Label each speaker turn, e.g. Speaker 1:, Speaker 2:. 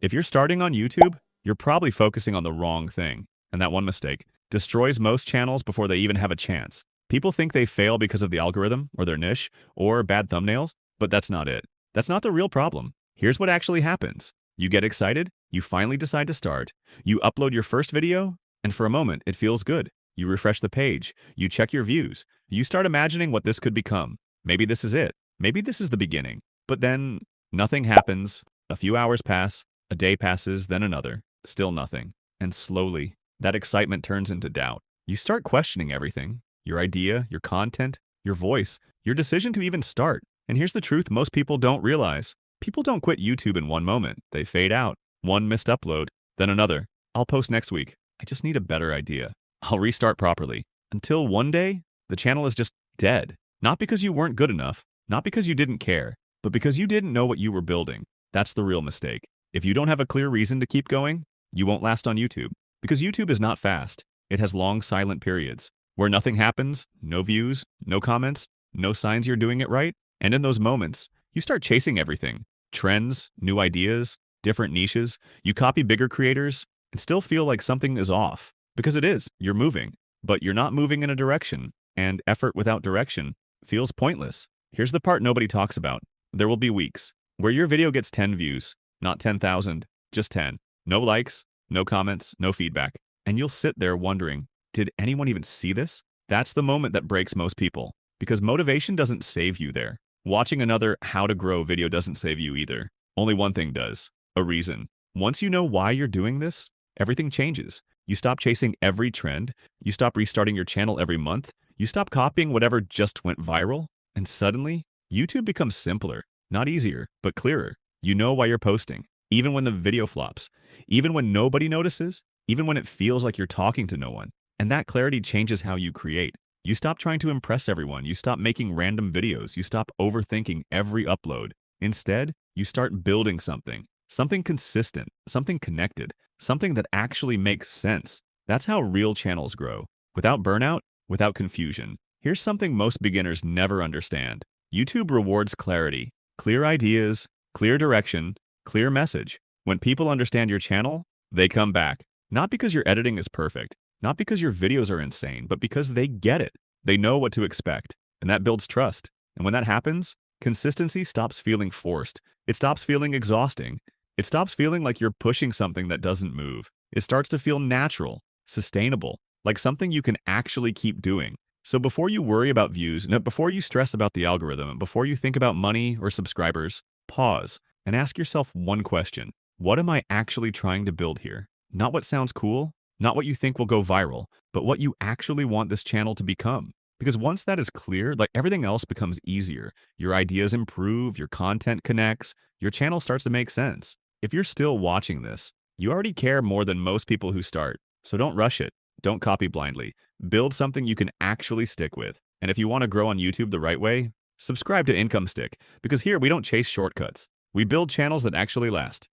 Speaker 1: If you're starting on YouTube, you're probably focusing on the wrong thing. And that one mistake destroys most channels before they even have a chance. People think they fail because of the algorithm or their niche or bad thumbnails, but that's not it. That's not the real problem. Here's what actually happens. You get excited, you finally decide to start, you upload your first video, and for a moment, it feels good. You refresh the page, you check your views, you start imagining what this could become. Maybe this is it. Maybe this is the beginning. But then nothing happens. A few hours pass, a day passes, then another. Still nothing. And slowly, that excitement turns into doubt. You start questioning everything. Your idea, your content, your voice, your decision to even start. And here's the truth most people don't realize. People don't quit YouTube in one moment. They fade out. One missed upload, then another. I'll post next week. I just need a better idea. I'll restart properly. Until one day, the channel is just dead. Not because you weren't good enough, not because you didn't care, but because you didn't know what you were building. That's the real mistake. If you don't have a clear reason to keep going, you won't last on YouTube. Because YouTube is not fast. It has long silent periods where nothing happens, no views, no comments, no signs you're doing it right. And in those moments, you start chasing everything. Trends, new ideas, different niches. You copy bigger creators and still feel like something is off. Because it is. You're moving. But you're not moving in a direction. And effort without direction feels pointless. Here's the part nobody talks about. There will be weeks where your video gets 10 views, not 10,000, just 10. No likes, no comments, no feedback. And you'll sit there wondering, did anyone even see this? That's the moment that breaks most people. Because motivation doesn't save you there. Watching another how to grow video doesn't save you either. Only one thing does. A reason. Once you know why you're doing this, everything changes. You stop chasing every trend. You stop restarting your channel every month. You stop copying whatever just went viral. And suddenly, YouTube becomes simpler. Not easier, but clearer. You know why you're posting. Even when the video flops. Even when nobody notices. Even when it feels like you're talking to no one. And that clarity changes how you create. You stop trying to impress everyone. You stop making random videos. You stop overthinking every upload. Instead, you start building something. Something consistent. Something connected. Something that actually makes sense. That's how real channels grow. Without burnout, without confusion. Here's something most beginners never understand. YouTube rewards clarity. Clear ideas, clear direction, clear message. When people understand your channel, they come back. Not because your editing is perfect. Not because your videos are insane, but because they get it. They know what to expect. And that builds trust. And when that happens, consistency stops feeling forced. It stops feeling exhausting. It stops feeling like you're pushing something that doesn't move. It starts to feel natural, sustainable, like something you can actually keep doing. So before you worry about views, before you stress about the algorithm, and before you think about money or subscribers, pause and ask yourself one question. What am I actually trying to build here? Not what sounds cool, not what you think will go viral, but what you actually want this channel to become. Because once that is clear, like everything else becomes easier. Your ideas improve, your content connects, your channel starts to make sense. If you're still watching this, you already care more than most people who start. So don't rush it. Don't copy blindly. Build something you can actually stick with. And if you want to grow on YouTube the right way, subscribe to Income Stick. Because here we don't chase shortcuts. We build channels that actually last.